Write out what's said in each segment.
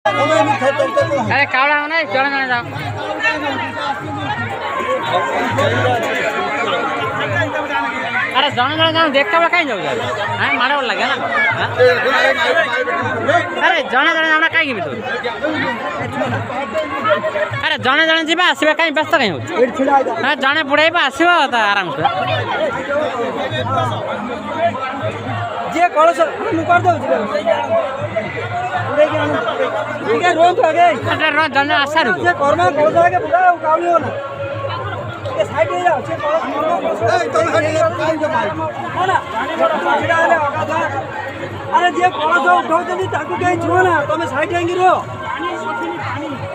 अरे कावड़ा नहीं जड़े जड़े जाओ अरे जड़े जड़े जाओ देखते हुए कहीं जाओ हाँ मारे वाला लगे ना अरे जड़े जड़े जाओ ना कहीं भी तो अरे जड़े जड़े जी बात आसवे कहीं व्यस्त कहीं हो हाँ जड़े बुढ़े बात आसवे होता आराम से जे कळस मु कर दो ठीक रोन तो आगे अरे रोज जड़े आशा रुको जे कर्मा कळस आगे बुला कावली हो ना ये साइड में जाओ जे कळस ए तो हटे काई जो मार हो ना छिड़ा ले होगा अरे जे कळस उठाओ जदी ताकू कहीं छो ना तमे साइड आंगी रो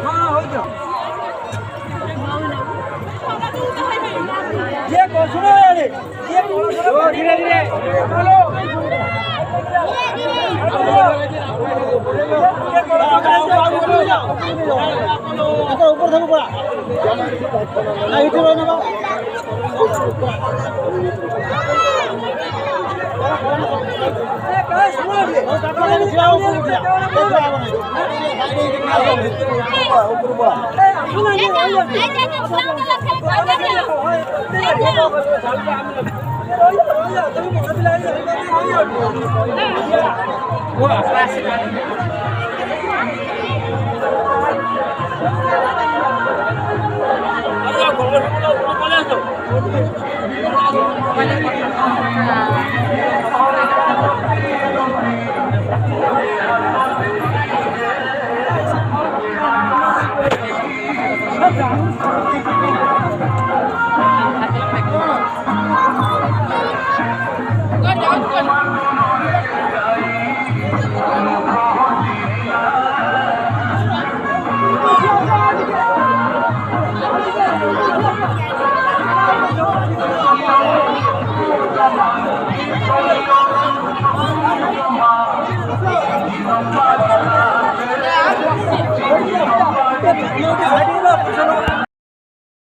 हां हो जाओ जे कोसुनो रे ये धीरे धीरे हेलो ऊपर देखो पड़ा ना यूट्यूब में ना ए काय सुनो रे काका खिलाओ ऊपर पड़ा ए सुनो ये वो